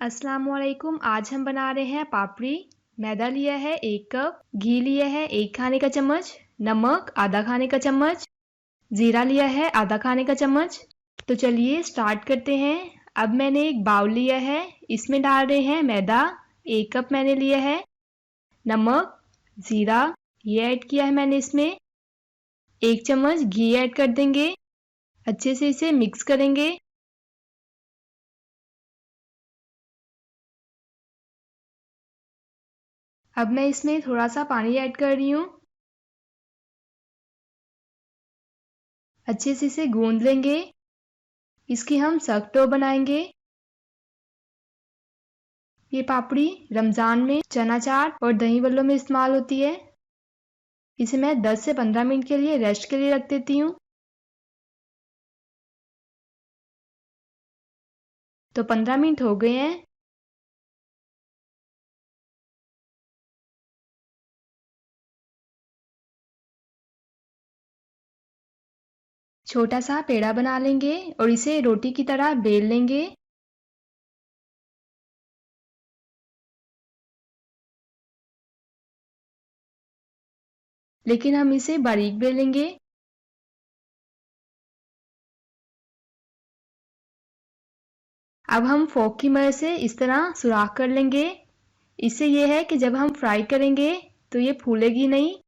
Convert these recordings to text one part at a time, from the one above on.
अस्सलामुअलैकुम। आज हम बना रहे हैं पापड़ी। मैदा लिया है 1 कप, घी लिया है 1 खाने का चम्मच, नमक आधा खाने का चम्मच, जीरा लिया है आधा खाने का चम्मच। तो चलिए स्टार्ट करते हैं। अब मैंने एक बाउल लिया है, इसमें डाल रहे हैं मैदा। 1 कप मैंने लिया है, नमक, जीरा ये ऐड किया है मैंने इसमें। 1 चम्मच घी ऐड कर देंगे, अच्छे से इसे मिक्स करेंगे। अब मैं इसमें थोड़ा सा पानी ऐड कर रही हूँ। अच्छे से इसे गूंद लेंगे। इसकी हम सख्त डो बनाएंगे। ये पापड़ी रमज़ान में चना चाट और दही बल्लों में इस्तेमाल होती है। इसे मैं 10 से 15 मिनट के लिए रेस्ट के लिए रख देती हूँ। तो 15 मिनट हो गए हैं। छोटा सा पेड़ा बना लेंगे और इसे रोटी की तरह बेल लेंगे। लेकिन हम इसे बारीक बेलेंगे। अब हम फोक की मदद से इस तरह सुराख कर लेंगे। इससे यह है कि जब हम फ्राई करेंगे तो ये फूलेगी नहीं।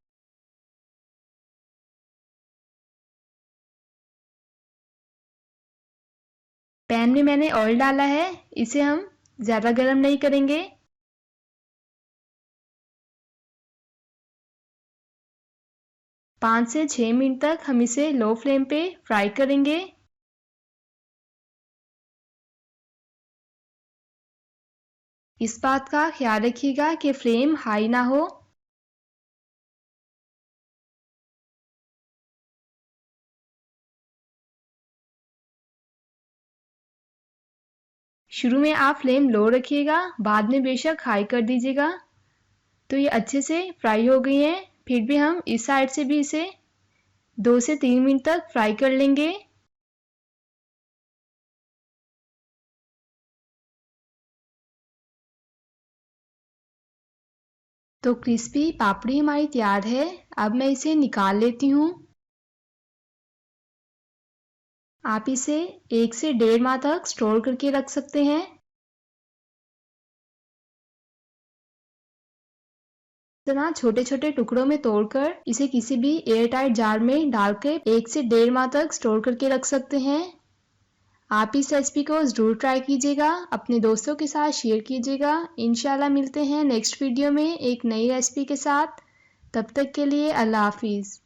पैन में मैंने ऑयल डाला है, इसे हम ज़्यादा गर्म नहीं करेंगे। 5 से 6 मिनट तक हम इसे लो फ्लेम पे फ्राई करेंगे। इस बात का ख्याल रखिएगा कि फ्लेम हाई ना हो। शुरू में आप फ्लेम लो रखिएगा, बाद में बेशक हाई कर दीजिएगा। तो ये अच्छे से फ्राई हो गई हैं। फिर भी हम इस साइड से भी इसे 2 से 3 मिनट तक फ्राई कर लेंगे। तो क्रिस्पी पापड़ी हमारी तैयार है। अब मैं इसे निकाल लेती हूँ। आप इसे 1 से 1.5 माह तक स्टोर करके रख सकते हैं। तरह छोटे छोटे टुकड़ों में तोड़कर इसे किसी भी एयर टाइट जार में डालकर 1 से 1.5 माह तक स्टोर करके रख सकते हैं। आप इस रेसिपी को ज़रूर ट्राई कीजिएगा, अपने दोस्तों के साथ शेयर कीजिएगा। इंशाल्लाह मिलते हैं नेक्स्ट वीडियो में एक नई रेसिपी के साथ। तब तक के लिए अल्लाह हाफिज़।